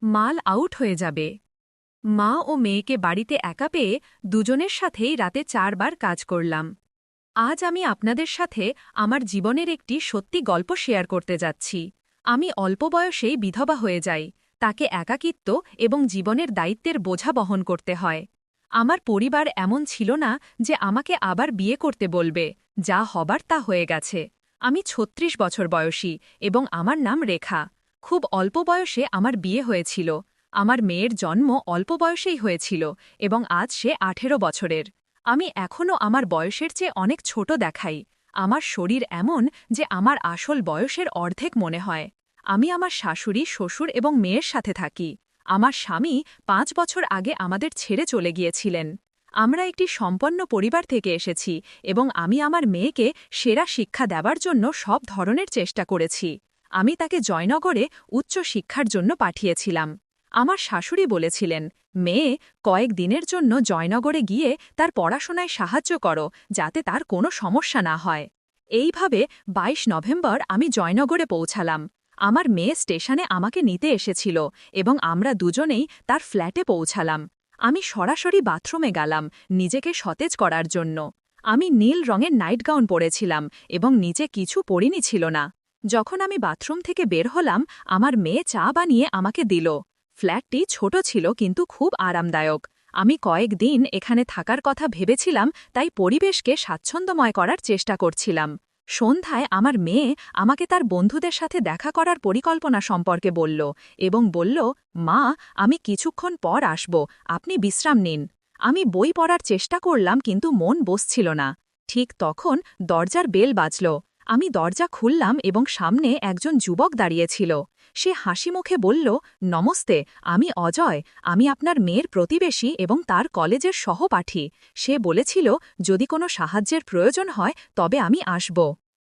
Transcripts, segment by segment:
মাল আউট হয়ে যাবে। মা ও মেয়েকে বাড়িতে একা পেয়ে দুজনের সাথেই রাতে 4 বার কাজ করলাম। আজ আমি আপনাদের সাথে আমার জীবনের একটি সত্যি গল্প শেয়ার করতে যাচ্ছি। আমি অল্প বয়সেই বিধবা হয়ে যাই। তাকে একাকিত্ব এবং জীবনের দায়িত্বের বোঝা বহন করতে হয়। আমার পরিবার এমন ছিল না যে আমাকে আবার বিয়ে করতে বলবে। যা হবার তা হয়ে গেছে। আমি ৩৬ বছর বয়সী এবং আমার নাম রেখা। খুব অল্প বয়সে আমার বিয়ে হয়েছিল। আমার মেয়ের জন্ম অল্প বয়সেই হয়েছিল এবং আজ সে ১৮ বছরের। আমি এখনও আমার বয়সের চেয়ে অনেক ছোট দেখাই। আমার শরীর এমন যে আমার আসল বয়সের অর্ধেক মনে হয়। আমি আমার শাশুড়ি, শ্বশুর এবং মেয়ের সাথে থাকি। আমার স্বামী ৫ বছর আগে আমাদের ছেড়ে চলে গিয়েছিলেন। আমরা একটি সম্পন্ন পরিবার থেকে এসেছি এবং আমি আমার মেয়েকে সেরা শিক্ষা দেবার জন্য সব ধরনের চেষ্টা করেছি। আমি তাকে জয়নগরে উচ্চ শিক্ষার জন্য পাঠিয়েছিলাম। আমার শাশুড়ি বলেছিলেন, মেয়ে, কয়েক দিনের জন্য জয়নগরে গিয়ে তার পড়াশোনায় সাহায্য করো, যাতে তার কোনো সমস্যা না হয়। এইভাবে ২২ নভেম্বর আমি জয়নগরে পৌঁছালাম। আমার মেয়ে স্টেশনে আমাকে নিতে এসেছিল এবং আমরা দুজনেই তার ফ্ল্যাটে পৌঁছালাম। আমি সরাসরি বাথরুমে গেলাম নিজেকে সতেজ করার জন্য। আমি নীল রঙের নাইট গাউন পরেছিলাম এবং নিচে কিছু পরিনি ছিল না। যখন আমি বাথরুম থেকে বের হলাম, আমার মেয়ে চা বানিয়ে আমাকে দিল। ফ্ল্যাটটি ছোট ছিল কিন্তু খুব আরামদায়ক। আমি কয়েকদিন এখানে থাকার কথা ভেবেছিলাম, তাই পরিবেশকে স্বাচ্ছন্দ্যময় করার চেষ্টা করছিলাম। সন্ধ্যায় আমার মেয়ে আমাকে তার বন্ধুদের সাথে দেখা করার পরিকল্পনা সম্পর্কে বলল এবং বলল, মা, আমি কিছুক্ষণ পর আসব, আপনি বিশ্রাম নিন। আমি বই পড়ার চেষ্টা করলাম কিন্তু মন বসছিল না। ঠিক তখন দরজার বেল বাজল। আমি দরজা খুললাম এবং সামনে একজন যুবক দাঁড়িয়েছিল। সে হাসিমুখে বলল, নমস্তে, আমি অজয়। আমি আপনার মেয়ের প্রতিবেশী এবং তার কলেজের সহপাঠী। সে বলেছিল যদি কোনো সাহায্যের প্রয়োজন হয় তবে আমি আসব।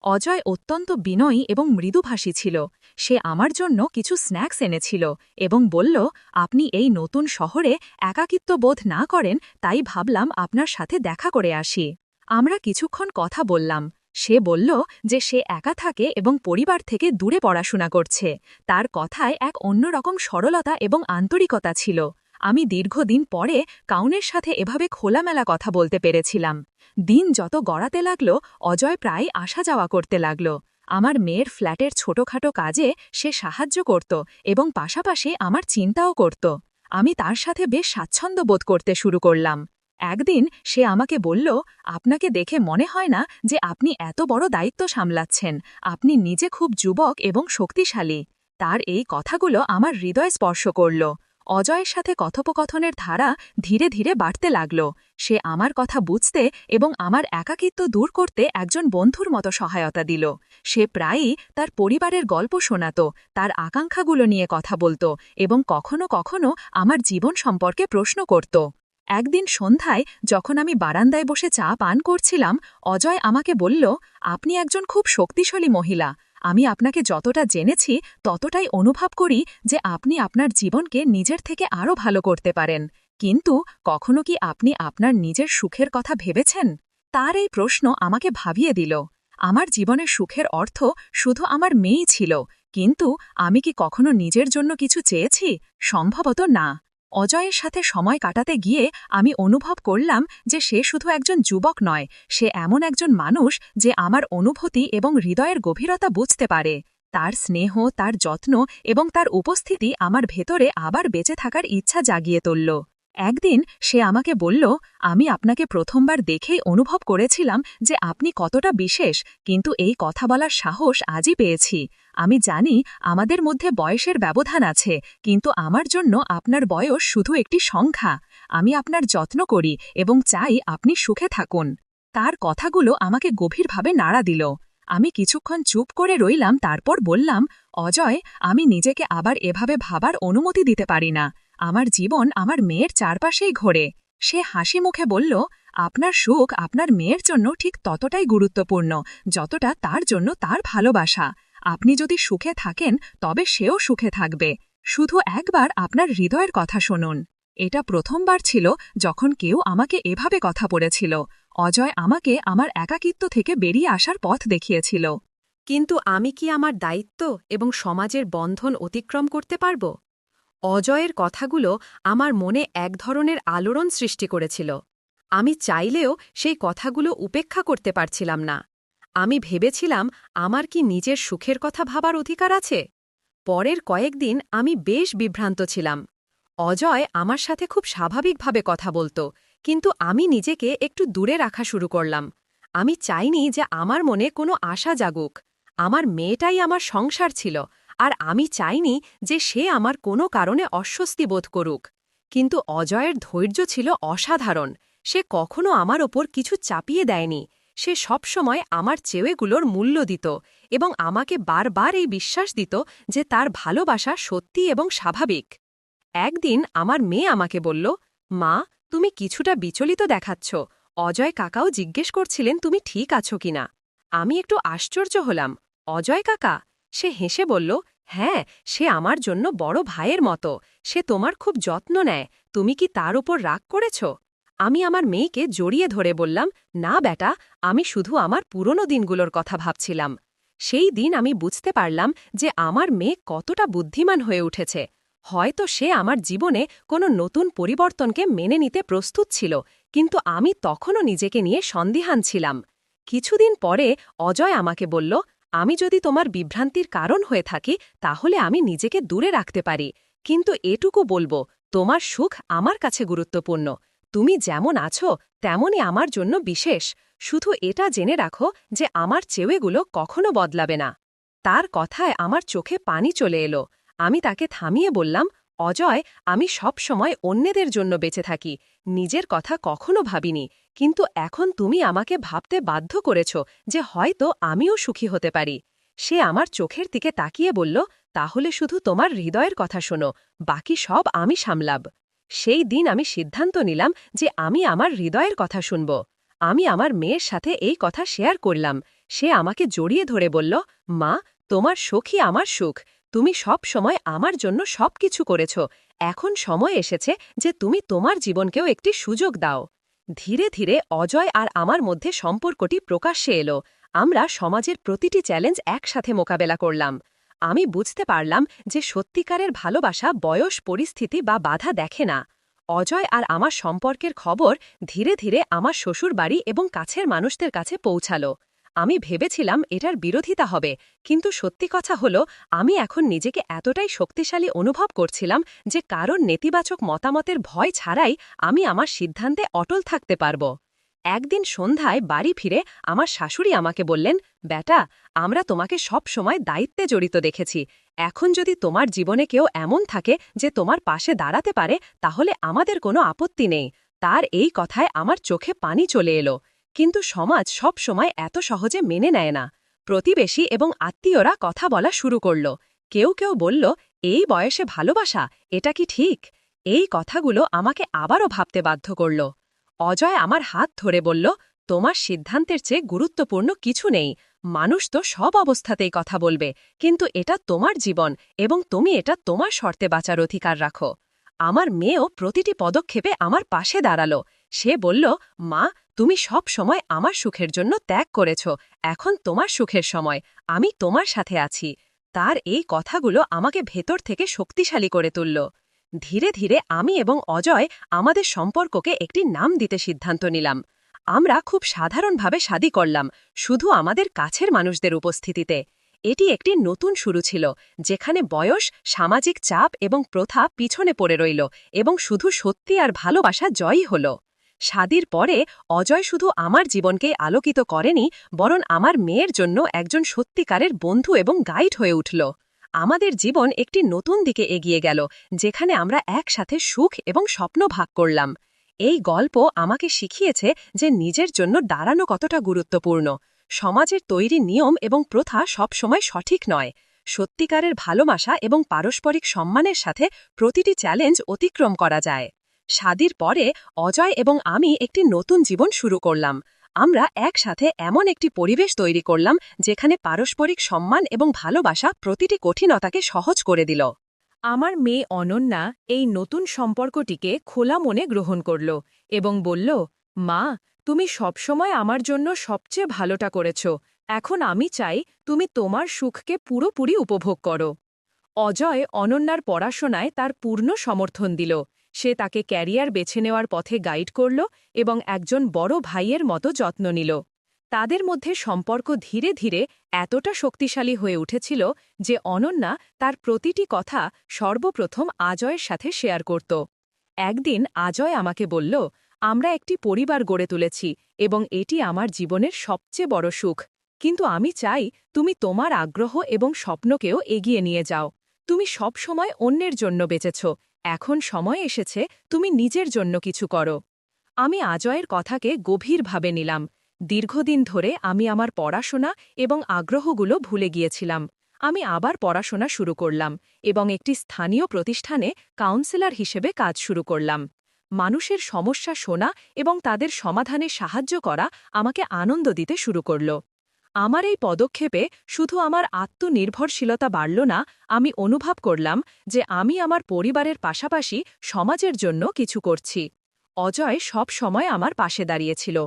অজয় অত্যন্ত বিনয়ী এবং মৃদুভাষী ছিল। সে আমার জন্য কিছু স্ন্যাক্স এনেছিল এবং বলল, আপনি এই নতুন শহরে একাকিত্ব বোধ না করেন, তাই ভাবলাম আপনার সাথে দেখা করে আসি। আমরা কিছুক্ষণ কথা বললাম। সে বলল যে সে একা থাকে এবং পরিবার থেকে দূরে পড়াশোনা করছে। তার কথায় এক অন্যরকম সরলতা এবং আন্তরিকতা ছিল। আমি দীর্ঘদিন পরে কাউনের সাথে এভাবে খোলামেলা কথা বলতে পেরেছিলাম। দিন যত গড়াতে লাগল, অজয় প্রায় আসা যাওয়া করতে লাগল। আমার মেয়ের ফ্ল্যাটের ছোটখাটো কাজে সে সাহায্য করত এবং পাশাপাশি আমার চিন্তাও করত। আমি তার সাথে বেশ স্বাচ্ছন্দ্য বোধ করতে শুরু করলাম। একদিন সে আমাকে বলল, আপনাকে দেখে মনে হয় না যে আপনি এত বড় দায়িত্ব সামলাচ্ছেন। আপনি নিজে খুব যুবক এবং শক্তিশালী। তার এই কথাগুলো আমার হৃদয় স্পর্শ করল। অজয়ের সাথে কথোপকথনের ধারা ধীরে ধীরে বাড়তে লাগল। সে আমার কথা বুঝতে এবং আমার একাকিত্ব দূর করতে একজন বন্ধুর মতো সহায়তা দিল। সে প্রায়ই তার পরিবারের গল্প শোনাত, তার আকাঙ্ক্ষাগুলো নিয়ে কথা বলত এবং কখনো কখনো আমার জীবন সম্পর্কে প্রশ্ন করত। একদিন সন্ধ্যায় যখন আমি বারান্দায় বসে চা পান করছিলাম, অজয় আমাকে বলল, আপনি একজন খুব শক্তিশালী মহিলা। আমি আপনাকে যতটা জেনেছি ততটাই অনুভব করি যে আপনি আপনার জীবনকে নিজের থেকে আরও ভালো করতে পারেন। কিন্তু কখনো কি আপনি আপনার নিজের সুখের কথা ভেবেছেন? তার এই প্রশ্ন আমাকে ভাবিয়ে দিল। আমার জীবনের সুখের অর্থ শুধু আমার মেয়েই ছিল, কিন্তু আমি কি কখনো নিজের জন্য কিছু চেয়েছি? সম্ভবত না। অজয়ের সাথে সময় কাটাতে গিয়ে আমি অনুভব করলাম যে সে শুধু একজন যুবক নয়, সে এমন একজন মানুষ যে আমার অনুভূতি এবং হৃদয়ের গভীরতা বুঝতে পারে। তার স্নেহ, তার যত্ন এবং তার উপস্থিতি আমার ভেতরে আবার বেঁচে থাকার ইচ্ছা জাগিয়ে তুলল। একদিন সে আমাকে বলল, আমি আপনাকে প্রথমবার দেখেই অনুভব করেছিলাম যে আপনি কতটা বিশেষ, কিন্তু এই কথা বলার সাহস আজই পেয়েছি। আমি জানি আমাদের মধ্যে বয়সের ব্যবধান আছে, কিন্তু আমার জন্য আপনার বয়স শুধু একটি সংখ্যা। আমি আপনার যত্ন করি এবং চাই আপনি সুখে থাকুন। তার কথাগুলো আমাকে গভীরভাবে নাড়া দিল। আমি কিছুক্ষণ চুপ করে রইলাম, তারপর বললাম, অজয়, আমি নিজেকে আবার এভাবে ভাবার অনুমতি দিতে পারি না। আমার জীবন আমার মেয়ের চারপাশেই ঘোরে। সে হাসি মুখে বলল, আপনার সুখ আপনার মেয়ের জন্য ঠিক ততটাই গুরুত্বপূর্ণ যতটা তার জন্য তার ভালোবাসা। আপনি যদি সুখে থাকেন তবে সেও সুখে থাকবে। শুধু একবার আপনার হৃদয়ের কথা শুনুন। এটা প্রথমবার ছিল যখন কেউ আমাকে এভাবে কথা বলেছিল। অজয় আমাকে আমার একাকিত্ব থেকে বেরিয়ে আসার পথ দেখিয়েছিল। কিন্তু আমি কি আমার দায়িত্ব এবং সমাজের বন্ধন অতিক্রম করতে পারব? অজয়ের কথাগুলো আমার মনে এক ধরনের আলোড়ন সৃষ্টি করেছিল। আমি চাইলেও সেই কথাগুলো উপেক্ষা করতে পারছিলাম না। আমি ভেবেছিলাম, আমার কি নিজের সুখের কথা ভাবার অধিকার আছে? পরের কয়েকদিন আমি বেশ বিভ্রান্ত ছিলাম। অজয় আমার সাথে খুব স্বাভাবিকভাবে কথা বলত, কিন্তু আমি নিজেকে একটু দূরে রাখা শুরু করলাম। আমি চাইনি যে আমার মনে কোনো আশা জাগুক। আমার মেয়েটাই আমার সংসার ছিল, আর আমি চাইনি যে সে আমার কোনো কারণে অস্বস্তি বোধ করুক। কিন্তু অজয়ের ধৈর্য ছিল অসাধারণ। সে কখনো আমার ওপর কিছু চাপিয়ে দেয়নি। সে সবসময় আমার চেয়েগুলোর মূল্য দিত এবং আমাকে বারবার এই বিশ্বাস দিত যে তার ভালোবাসা সত্যি এবং স্বাভাবিক। একদিন আমার মেয়ে আমাকে বলল, মা, তুমি কিছুটা বিচলিত দেখাচ্ছ। অজয় কাকাও জিজ্ঞেস করছিলেন তুমি ঠিক আছো কিনা। আমি একটু আশ্চর্য হলাম। অজয় কাকা? সে হেসে বলল, হ্যাঁ, সে আমার জন্য বড় ভাইয়ের মতো। সে তোমার খুব যত্ন নেয়। তুমি কি তার উপর রাগ করেছ? আমি আমার মেয়েকে জড়িয়ে ধরে বললাম, না বেটা, আমি শুধু আমার পুরনো দিনগুলোর কথা ভাবছিলাম। সেই দিন আমি বুঝতে পারলাম যে আমার মেয়ে কতটা বুদ্ধিমান হয়ে উঠেছে। হয়তো সে আমার জীবনে কোনো নতুন পরিবর্তনকে মেনে নিতে প্রস্তুত ছিল, কিন্তু আমি তখনও নিজেকে নিয়ে সন্দিহান ছিলাম। কিছুদিন পরে অজয় আমাকে বলল, আমি যদি তোমার বিভ্রান্তির কারণ হয়ে থাকি তাহলে আমি নিজেকে দূরে রাখতে পারি, কিন্তু এটুকু বলবো, তোমার সুখ আমার কাছে গুরুত্বপূর্ণ। তুমি যেমন আছো তেমনই আমার জন্য বিশেষ। শুধু এটা জেনে রাখো যে আমার চেয়েগুলো কখনো বদলাবে না। তার কথায় আমার চোখে পানি চলে এলো। আমি তাকে থামিয়ে বললাম, অজয়, আমি সব সময় অন্যদের জন্য বেঁচে থাকি, নিজের কথা কখনো ভাবিনি। কিন্তু এখন তুমি আমাকে ভাবতে বাধ্য করেছ যে হয়তো আমিও সুখী হতে পারি। সে আমার চোখের দিকে তাকিয়ে বলল, তাহলে শুধু তোমার হৃদয়ের কথা শোনো, বাকি সব আমি সামলাব। সেই দিন আমি সিদ্ধান্ত নিলাম যে আমি আমার হৃদয়ের কথা শুনব। আমি আমার মেয়ের সাথে এই কথা শেয়ার করলাম। সে আমাকে জড়িয়ে ধরে বলল, মা, তোমার সুখই আমার সুখ। তুমি সব সময় আমার জন্য সবকিছু করেছ। এখন সময় এসেছে যে তুমি তোমার জীবনকেও একটি সুযোগ দাও। ধীরে ধীরে অজয় আর আমার মধ্যে সম্পর্কটি প্রকাশ্যে এলো। আমরা সমাজের প্রতিটি চ্যালেঞ্জ একসাথে মোকাবেলা করলাম। আমি বুঝতে পারলাম যে সত্যিকারের ভালোবাসা বয়স, পরিস্থিতি বা বাধা দেখে না। অজয় আর আমার সম্পর্কের খবর ধীরে ধীরে আমার শ্বশুর বাড়ি এবং কাছের মানুষদের কাছে পৌঁছালো। আমি ভেবেছিলাম এটার বিরোধিতা হবে, কিন্তু সত্যি কথা হলো, আমি এখন নিজেকে এতটাই শক্তিশালী অনুভব করছিলাম যে কারণ নেতিবাচক মতামতের ভয় ছাড়াই আমি আমার সিদ্ধান্তে অটল থাকতে পারব। একদিন সন্ধ্যায় বাড়ি ফিরে আমার শাশুড়ি আমাকে বললেন, বেটা, আমরা তোমাকে সব সময় দায়িত্বে জড়িত দেখেছি। এখন যদি তোমার জীবনে কেউ এমন থাকে যে তোমার পাশে দাঁড়াতে পারে, তাহলে আমাদের কোনো আপত্তি নেই। তার এই কথায় আমার চোখে পানি চলে এলো। কিন্তু সমাজ সব সময় এত সহজে মেনে নেয় না। প্রতিবেশী এবং আত্মীয়রা কথা বলা শুরু করল। কেউ কেউ বলল, এই বয়সে ভালোবাসা, এটা কি ঠিক? এই কথাগুলো আমাকে আবারও ভাবতে বাধ্য করল। অজয় আমার হাত ধরে বলল, তোমার সিদ্ধান্তের চেয়ে গুরুত্বপূর্ণ কিছু নেই। মানুষ তো সব অবস্থাতেই কথা বলবে, কিন্তু এটা তোমার জীবন এবং তুমি এটা তোমার শর্তে বাঁচার অধিকার রাখো। আমার মেয়েও প্রতিটি পদক্ষেপে আমার পাশে দাঁড়ালো। সে বলল, মা, তুমি সব সময় আমার সুখের জন্য ত্যাগ করেছ। এখন তোমার সুখের সময়, আমি তোমার সাথে আছি। তার এই কথাগুলো আমাকে ভেতর থেকে শক্তিশালী করে তুলল। ধীরে ধীরে আমি এবং অজয় আমাদের সম্পর্ককে একটি নাম দিতে সিদ্ধান্ত নিলাম। আমরা খুব সাধারণভাবে শাদী করলাম, শুধু আমাদের কাছের মানুষদের উপস্থিতিতে। এটি একটি নতুন শুরু ছিল, যেখানে বয়স, সামাজিক চাপ এবং প্রথা পিছনে পড়ে রইল এবং শুধু সত্যি আর ভালোবাসা জয়ই হল। শাদীর পরে অজয় শুধু আমার জীবনকেই আলোকিত করেনি, বরং আমার মেয়ের জন্য একজন সত্যিকারের বন্ধু এবং গাইড হয়ে উঠল। আমাদের জীবন একটি নতুন দিকে এগিয়ে গেল, যেখানে আমরা একসাথে সুখ এবং স্বপ্ন ভাগ করলাম। এই গল্প আমাকে শিখিয়েছে যে নিজের জন্য দাঁড়ানো কতটা গুরুত্বপূর্ণ। সমাজের তৈরি নিয়ম এবং প্রথা সবসময় সঠিক নয়। সত্যিকারের ভালোবাসা এবং পারস্পরিক সম্মানের সাথে প্রতিটি চ্যালেঞ্জ অতিক্রম করা যায়। শাদীর পরে অজয় এবং আমি একটি নতুন জীবন শুরু করলাম। আমরা একসাথে এমন একটি পরিবেশ তৈরি করলাম যেখানে পারস্পরিক সম্মান এবং ভালোবাসা প্রতিটি কঠিনতাকে সহজ করে দিল। আমার মেয়ে অনন্যা এই নতুন সম্পর্কটিকে খোলা মনে গ্রহণ করল এবং বলল, মা, তুমি সবসময় আমার জন্য সবচেয়ে ভালোটা করেছ। এখন আমি চাই তুমি তোমার সুখকে পুরোপুরি উপভোগ করো। অজয় অনন্যার পড়াশোনায় তার পূর্ণ সমর্থন দিল। সে তাকে ক্যারিয়ার বেছে নেওয়ার পথে গাইড করল এবং একজন বড় ভাইয়ের মতো যত্ন নিল। তাদের মধ্যে সম্পর্ক ধীরে ধীরে এতটা শক্তিশালী হয়ে উঠেছিল যে অনন্যা তার প্রতিটি কথা সর্বপ্রথম আজয়ের সাথে শেয়ার করত। একদিন আজয় আমাকে বলল, আমরা একটি পরিবার গড়ে তুলেছি এবং এটি আমার জীবনের সবচেয়ে বড় সুখ। কিন্তু আমি চাই তুমি তোমার আগ্রহ এবং স্বপ্নকেও এগিয়ে নিয়ে যাও। তুমি সব সময় অন্যের জন্য বেঁচেছ, এখন সময় এসেছে তুমি নিজের জন্য কিছু করো। আমি আজয়ের কথাকে গভীরভাবে নিলাম। দীর্ঘদিন ধরে আমি আমার পড়াশোনা এবং আগ্রহগুলো ভুলে গিয়েছিলাম। আমি আবার পড়াশোনা শুরু করলাম এবং একটি স্থানীয় প্রতিষ্ঠানে কাউন্সেলর হিসেবে কাজ শুরু করলাম। মানুষের সমস্যা শোনা এবং তাদের সমাধানে সাহায্য করা আমাকে আনন্দ দিতে শুরু করল। আমার এই পদক্ষেপে শুধু আমার আত্মনির্ভরশীলতা বাড়ল না, আমি অনুভব করলাম যে আমি আমার পরিবারের পাশাপাশি সমাজের জন্য কিছু করছি। অজয় সব সময় আমার পাশে দাঁড়িয়েছিল।